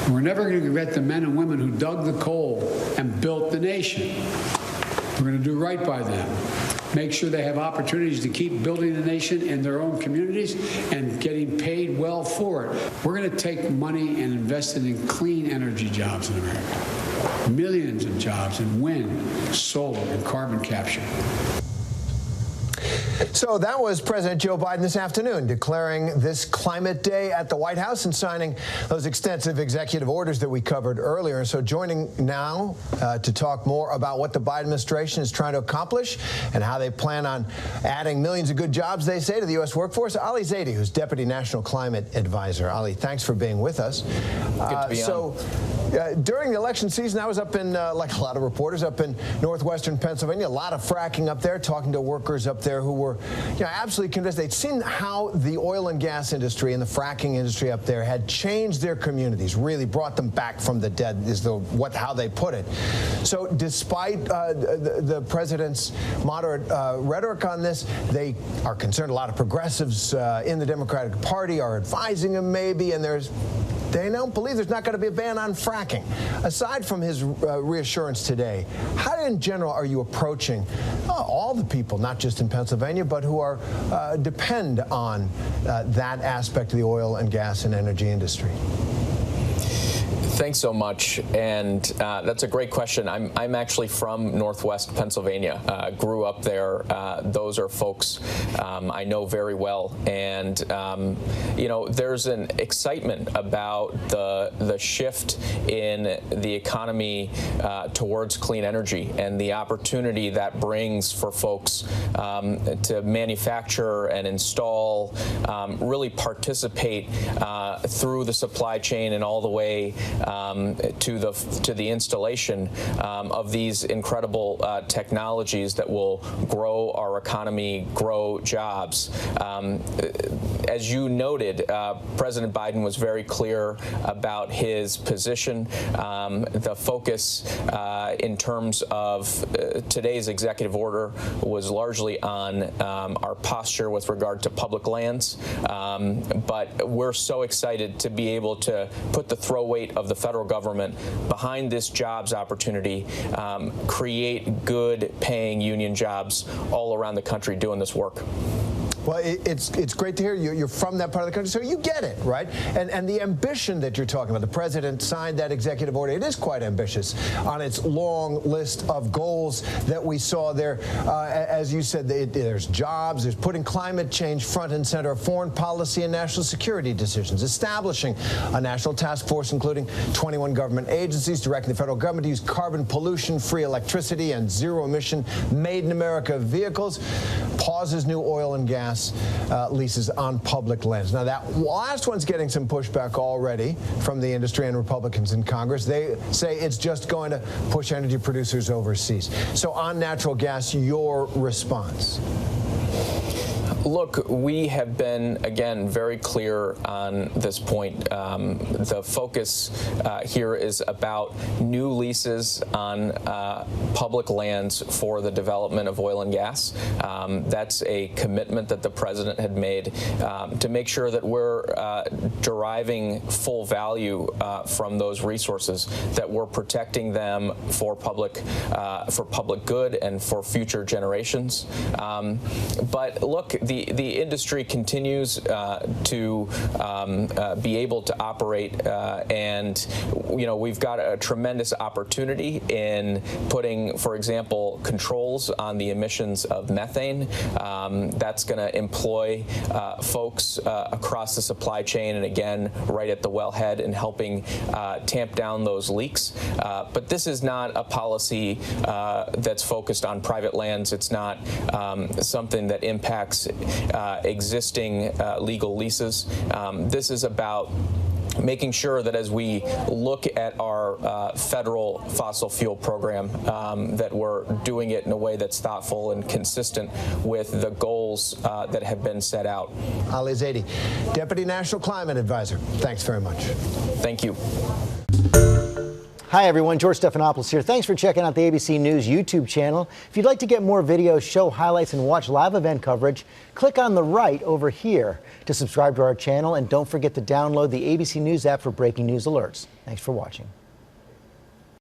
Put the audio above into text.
We're never going to forget the men and women who dug the coal and built the nation. We're going to do right by them. Make sure they have opportunities to keep building the nation in their own communities and getting paid well for it. We're going to take money and invest it in clean energy jobs in America. Millions of jobs in wind, solar, and carbon capture. So that was President Joe Biden this afternoon declaring this climate day at the White House and signing those extensive executive orders that we covered earlier. So joining now to talk more about what the Biden administration is trying to accomplish and how they plan on adding millions of good jobs, they say, to the U.S. workforce, Ali Zaidi, who's Deputy National Climate Advisor. Ali, thanks for being with us. Good to be on. During the election season, I was up in, like a lot of reporters, up in northwestern Pennsylvania, a lot of fracking up there, talking to workers up there who were absolutely convinced. They'd seen how the oil and gas industry and the fracking industry up there had changed their communities, really brought them back from the dead, is how they put it. So despite the president's moderate rhetoric on this, they are concerned. A lot of progressives in the Democratic Party are advising him maybe, and they don't believe there's not going to be a ban on fracking. Aside from his reassurance today, how in general are you approaching all the people, not just in Pennsylvania, but who are depend on that aspect of the oil and gas and energy industry? Thanks so much, and that's a great question. I'm actually from Northwest Pennsylvania. Grew up there. Those are folks I know very well, and there's an excitement about the shift in the economy towards clean energy and the opportunity that brings for folks to manufacture and install, really participate through the supply chain and all the way to the installation of these incredible technologies that will grow our economy, grow jobs. As you noted, President Biden was very clear about his position. The focus in terms of today's executive order was largely on our posture with regard to public lands. But we're so excited to be able to put the throw weight of the federal government behind this jobs opportunity, create good paying union jobs all around the country doing this work. Well, it's great to hear you're from that part of the country, so you get it, right? And the ambition that you're talking about, the president signed that executive order. It is quite ambitious on its long list of goals that we saw there. As you said, there's jobs, there's putting climate change front and center of foreign policy and national security decisions, establishing a national task force including 21 government agencies, directing the federal government to use carbon pollution-free electricity and zero-emission made-in-America vehicles, pauses new oil and gas leases on public lands. Now, that last one's getting some pushback already from the industry and Republicans in Congress. They say it's just going to push energy producers overseas. So on natural gas, your response? Look, we have been, again, very clear on this point. The focus here is about new leases on public lands for the development of oil and gas. That's a commitment that the president had made to make sure that we're deriving full value from those resources, that we're protecting them for public good and for future generations. But look, the industry continues to be able to operate, and we've got a tremendous opportunity in putting, for example, controls on the emissions of methane. That's going to employ folks across the supply chain, and again, right at the wellhead, and helping tamp down those leaks. But this is not a policy that's focused on private lands. It's not something that impacts existing legal leases. This is about making sure that as we look at our federal fossil fuel program, that we're doing it in a way that's thoughtful and consistent with the goals that have been set out. Ali Zaidi, Deputy National Climate Advisor, thanks very much. Thank you. Hi, everyone. George Stephanopoulos here. Thanks for checking out the ABC News YouTube channel. If you'd like to get more videos, show highlights, and watch live event coverage, click on the right over here to subscribe to our channel. And don't forget to download the ABC News app for breaking news alerts. Thanks for watching.